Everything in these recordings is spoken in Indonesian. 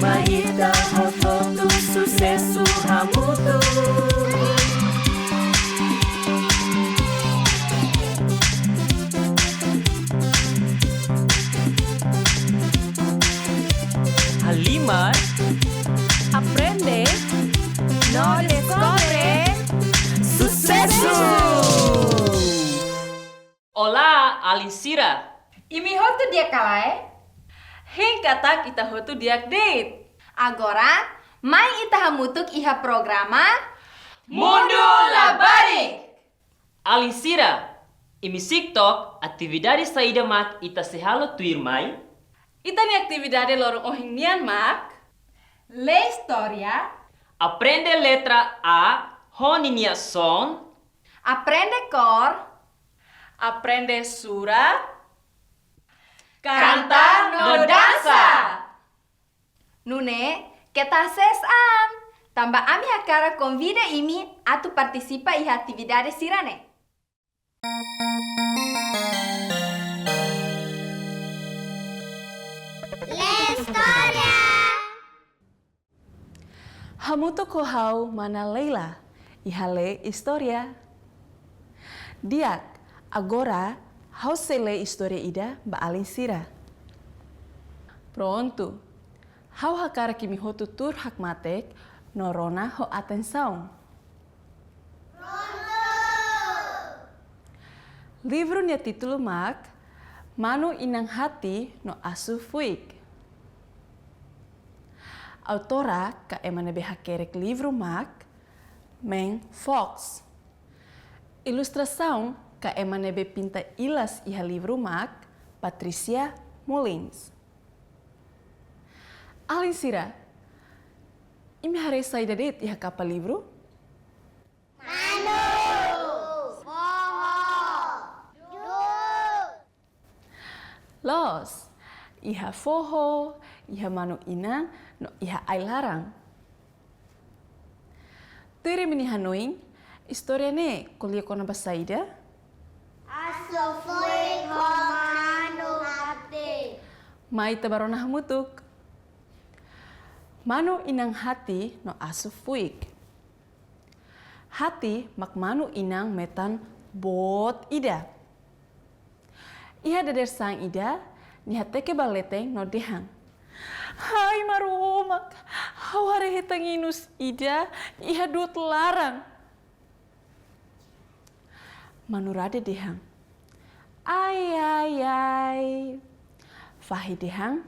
Maita hototu sucesso hamutu. Halimar Aprende, no descobre, sucesso! Olá, Alinsira! imi hotu dia kalai. Hen katak ita hotu diak date. Agora, mai ita hamutuk iha programa Mundo Labari! Alinsira, imi TikTok, atividade saída mak ita sehalo tuir mai? Ita ni atividade lorong ohing nian mak? Le Historia, Aprende letra A, honinia son, aprende cor, aprende sura, cantar no dança. Nune, kita sesan. Tambah ami akara convida imi atu participa iha atividade sirane. Hamuto kohau mana Leila, ihale historia. Diak, agora, hau sele historia ida ba Alinsira. Pronto, hau hakara kimi hotu tur hakmatek, norona ho atenção. Pronto! Livro nya título mak, Manu inang hati no asu fuik. Autora ka emane behakerek livro mak, Meng Fox. Ilustração ka emane be pinta ilas iha livro mak, Patricia Mullins. Alinsira, imi hare saída det iha kapa livro? Los, iha foho, iha manu ina, no iha ai larang. Tere mini hanoin, historia ne kuliah kona basaida? Aso foi komando hati. Mai tabarona hamutuk. Manu inang hati no asu fuik. Hati mak manu inang metan bot ida. Iha dader sang ida, niha teke baleteng no dehang. Hai marumak, haware hetang inus ida, iha dut larang. Manurade dehang. Ai ai ai. Fahi dehang,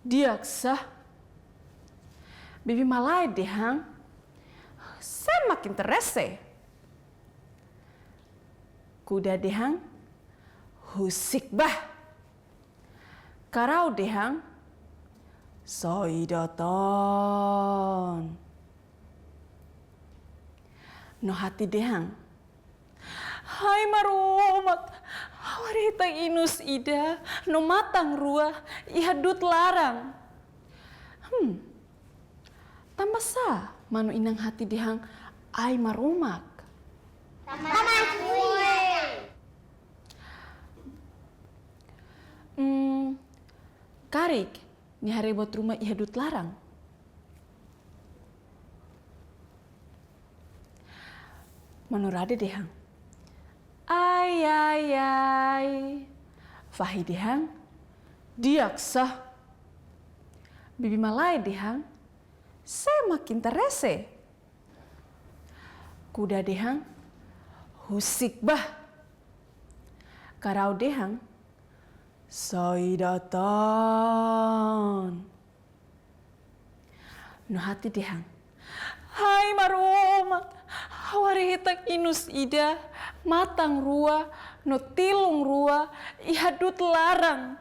diaksa. Bibi malai dehang, saya makin terese. Kuda dehang, husik bah. Karau dehang, soidoton. No hati dehang, hai marumak, hawari hitang inus ida, no matang rua, ihadut larang. Tambah sa, manu inang hati dehang, ai marumak. Karik, ni hari buat rumah ihadut larang. Manurade dehang. Ai ai ai. Fahi dehang. Diaksa. Bibi malai dehang. Saya makin terese. Kuda dehang. Husik bah. Karau dehang. Soidoton. No hati dehang. Hai marumak, hawari hitang inus ida, matang rua, no tilung rua, ihadut larang.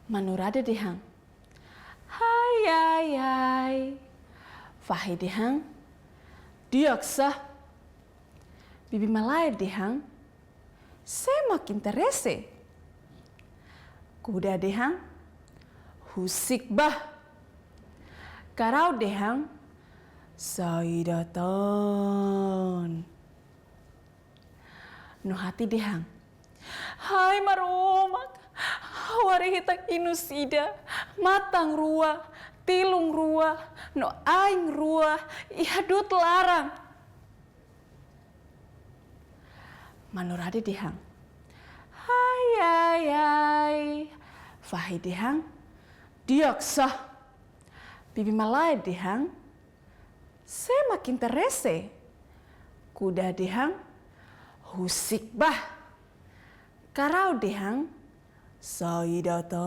Manurade dehang. Hai ai ai. Fahi dehang. Diaksa. Bibi malai dehang. Saya makin terese. Kuda dehang, husik bah. Karau dehang, soidoton. No hati dehang. Hai marumak, hawari hitang inus ida, matang rua, tilung rua, no aing rua, ihadut larang. Manurade dihang. Hai ai ai. Fahi dihang. Diaksa. Bibi malai dihang. Saya makin terese. Kuda dihang. Husik bah. Karau dihang. Saidaton.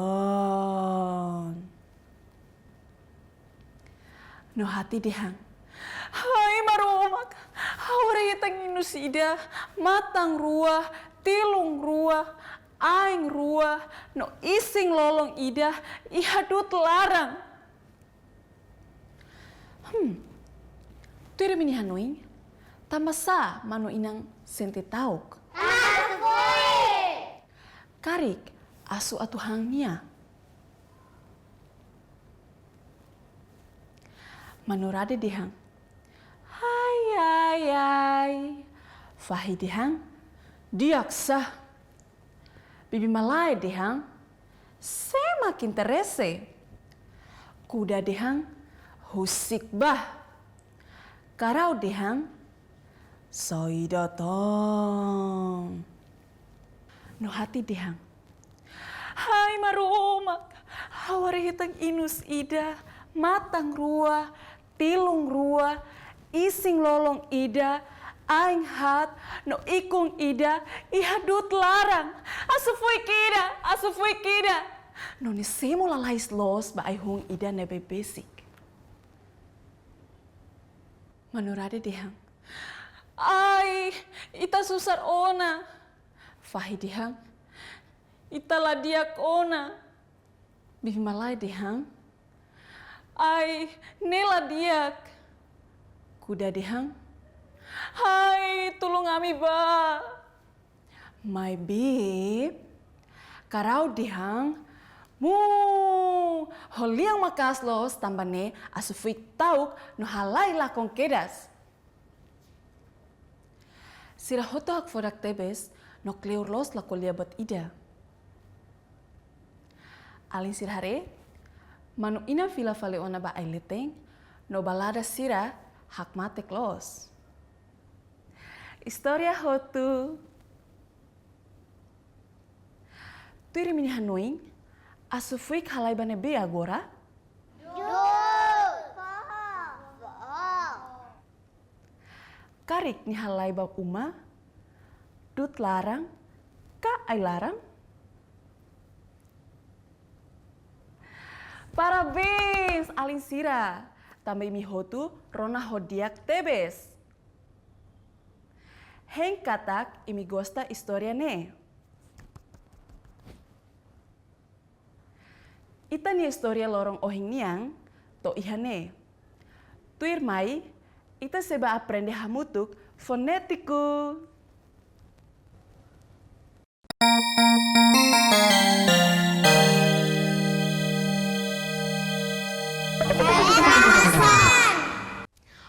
No hati dihang. Hai marumak. Hawari hitang inus ida. Matang rua. Tilung rua. Aing rua. No ising lolong ida. Ihadut larang. Tuiri mini hanuing. Tamasa manu inang senti tauk. Karik asu atu hangnya. Manurade dihang. Hai ai ai. Fahi dihang. Diaksa. Bibi malai dihang. Saya makin terese. Kuda dihang. Husik bah. Karau dihang. Saidaton. No hati dihang. Hai marumak. Hawari hitang inus ida. Matang rua. Tilung rua. Ising lolong ida. Aing hat. No ikung ida. Ihadut larang. Asufui kida. No ni semo lalais los ba aihung ida nebe basic. Manurade dihang. Ai, ita susar ona. Fahi dihang. Ita ladiak ona. Bibi malai dihang. Ai, nela diak. Kuda dihang. Hai, tulung ami ba. My babe. Karau dihang. Holiang makas los tambane asufik tauk no halai lakong kedas. Sira hoto hak fodak tebes no kleur los lako liabat ida. Alin sirhare, manu ina fila fale ona ba aileteng no balada sira hak mate los. Historia hotu. Tuiri mini hanuing, asufik halai bane be agora? Karik ni halai bab uma, dut larang, ka ai larang? Parabéns, alin sira. Também mi hotu rona hodiak tebes. Heng katak imi gosta historia ne. Ita ni historia lorong ohing niang to ihane. Tuir mai, ita seba aprende hamutuk fonetiku.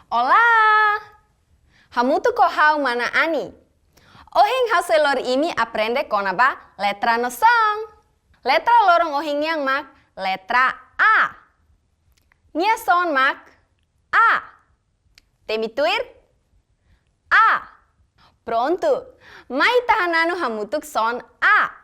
Olá! Hamutu ko hau mana ani? Ohing hau selor ini aprende konaba letra no song. Letra lorong ohing yang mak letra A. Nia son mak A. Temi tuir A. Pronto. Mai tahananu hamutuk son A.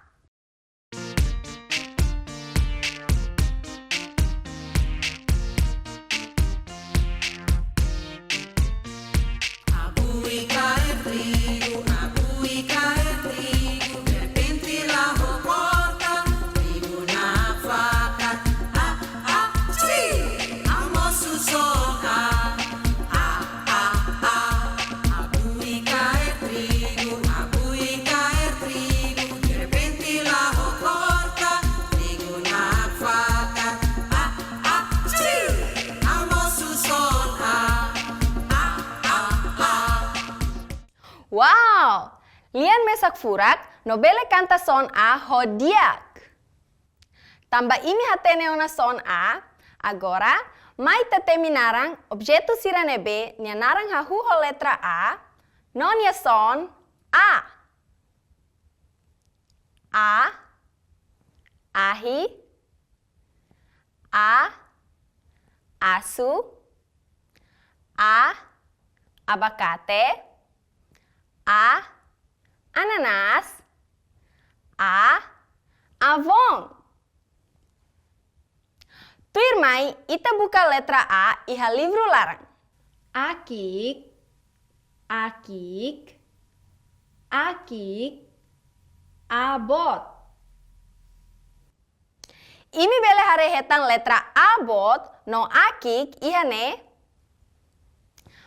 Wow! Lian mesak furak, nobele kanta son A hodiak. Tamba imi hatene ona son A, agora, mai tatemi narang, objeto sirane B, nia narang hahu ho letra A, non ya son A. A, ahi, a, asu, a, abacate, a, ananas, a, avon. Tu irmãe, ita buka letra A iha livro larang. Akik, akik, akik, abot. Imi bele hare hetang letra abot no akik iha ne.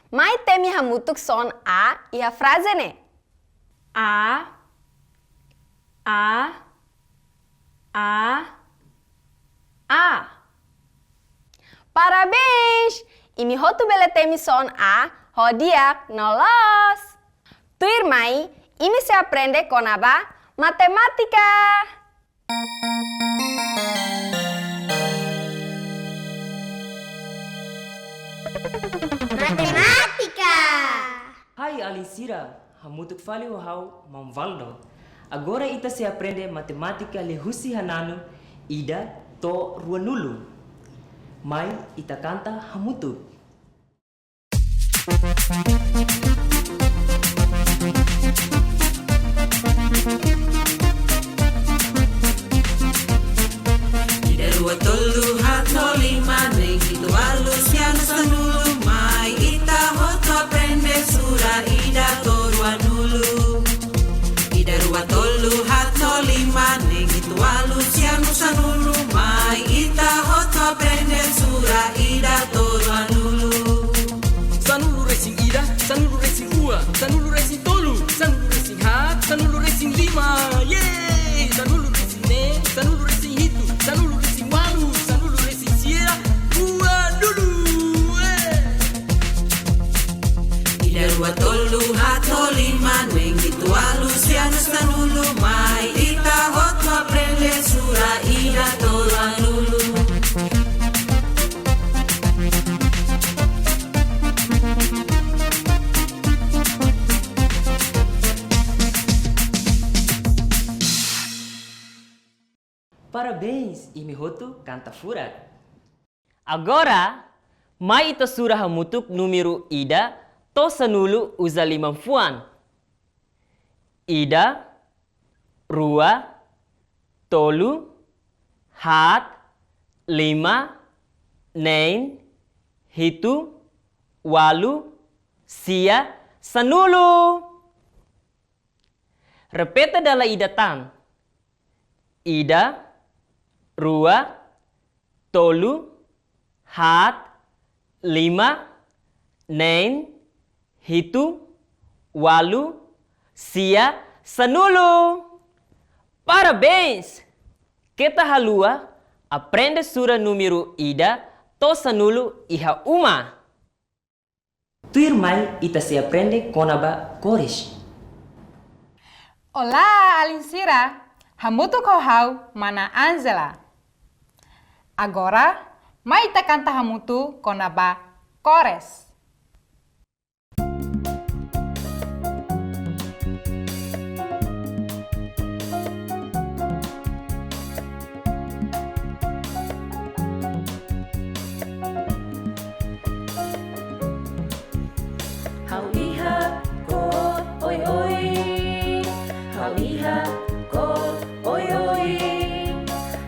Mai temi hamutuk son A iha frase ne. A, Parabéns! Imi hotu bele temi son A, hodiak nolos. Tu irmãe, imi se aprende com aba matemática. Matemática. Hai Alisira, hamutuk fali hau mamvaldo. Agora ita se aprende matemática lehusi hananu ida to ruanulu. Mai ita kanta hamutuk. Ida rua tolu hato lima negi dua luciano sanulu mai ita hoto aprende sura ida to rua nulu. Ida rua tolu hato lima negi dua luciano sanulu mai ita hoto aprende sura ida to rua nulu. Sanulu racing ida, sanulu racing ua, sanulu racing tolu, sanulu racing hat, sanulu racing lima, yeay! Sanulu racing ne, sanulu racing hitu, sanulu racing walu, sanulu racing sia, ua dulu, Ida rua tolu hato lima negi dua luciano sanulu mai ita hoto aprende sura ida to rua nulu. Parabéns, imi hotu kanta furak. Agora, mai ita surah hamutuk número ida to sanulu usa limamfuan. Ida, rua, tolu, hat, lima, nen, hitu, walu, sia, sanulu. Repete dalam ida tan. Ida, rua, tolu, hat, lima, nen, hitu, walu, sia, sanulu. Parabéns! Kita halua aprende surah número ida to sanulu iha uma. Tu irmãe ita se aprende com aba cores. Olá, Alinsira. Hamutu kohau mana Angela. Agora, mai ita kanta hamutu konaba cores. Hau iha kot oi oi. Hau iha kot oi oi.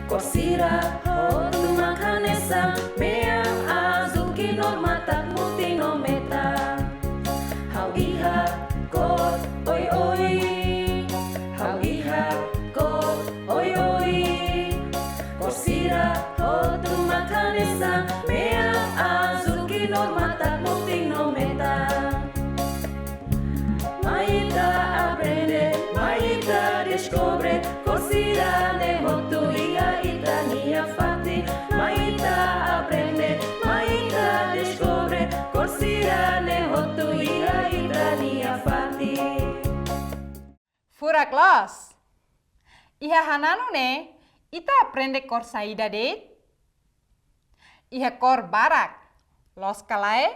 Corsira hotu makanesa meang azul que norma tak multi no meta. Hau iha kot oi oi. Hau iha kot oi oi. Corsira hotu makanesa meang azul que norma tak multi no meta. Maita aprende, Maita descobre, Corsira ne hotu iha ita nia fati. Maita aprende, Maita descobre, Corsira ne hotu iha ita nia fati. Furak los. Iha hananu ne, ita aprende kor saida de. Iha kor barak. Los kalae.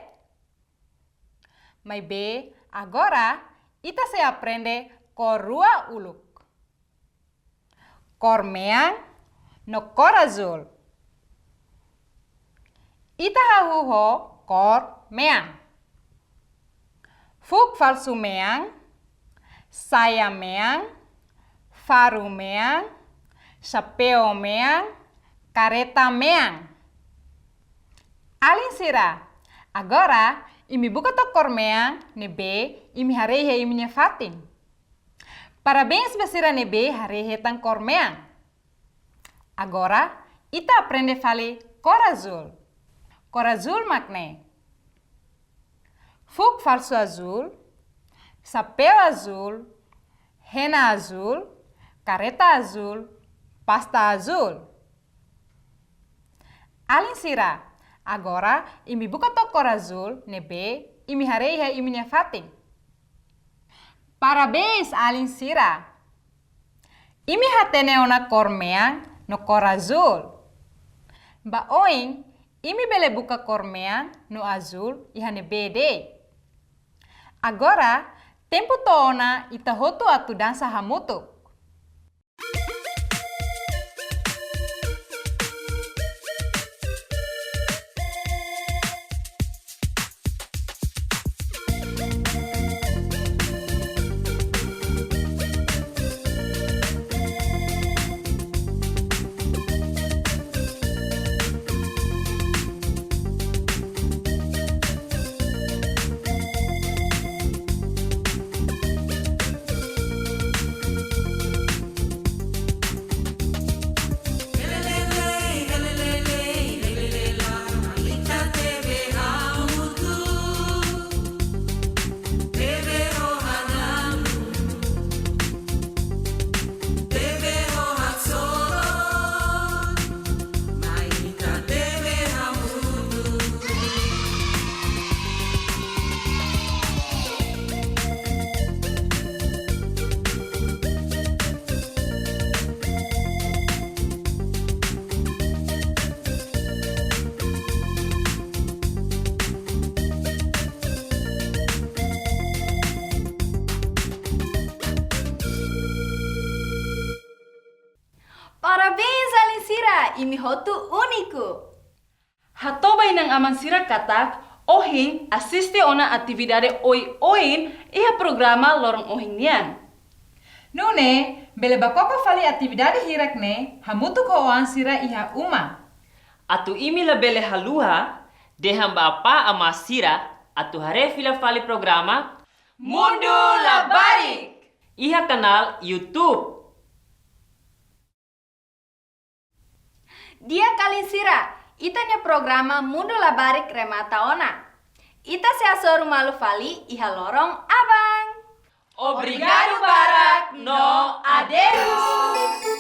Mai be, agora, ita se aprende kor rua uluk. Kor meang, no kor azul. Ita hahuho kor meang. Fuk falsu meang, saya meang, faru meang, chapéu meang, careta meang. Alin sira, agora imi buka to kor meang nebe imi harehe imi fatin. Parabéns basira nebe harehe tang kor meang. Agora ita aprende fale cor azul. Cor azul makne. Fuk falso azul, chapéu azul, rena azul, careta azul, pasta azul. Alin sira, agora imi buka to cor azul nebe imi hareha imi fatin. Parabéns Alin sira. Imi hatene ona cor meang no cor azul. Ba oing imi bele buka cor meang no azul ihane bede. Agora, tempo to ona ita hotu atu dansa hamutu. Parabéns, Alin sira, imi hotu único. Hatobay ng aman sira katak, ohing asiste ona atividade oi-oin iha programa lorong ohing nian. Nune, bele bakoko fali atividade hirak ne, hamutu ko oan sira iha uma. Atu imi la bele haluha, deham bapa ama sira, atu hare fila fali programa Mundo Labarik! iha kanal YouTube. Dia Kalin sira, itanya programa Mundo Labarik remata ona. Ita se asoru malu fali iha lorong abang. Obrigado, Barak. No, adeus.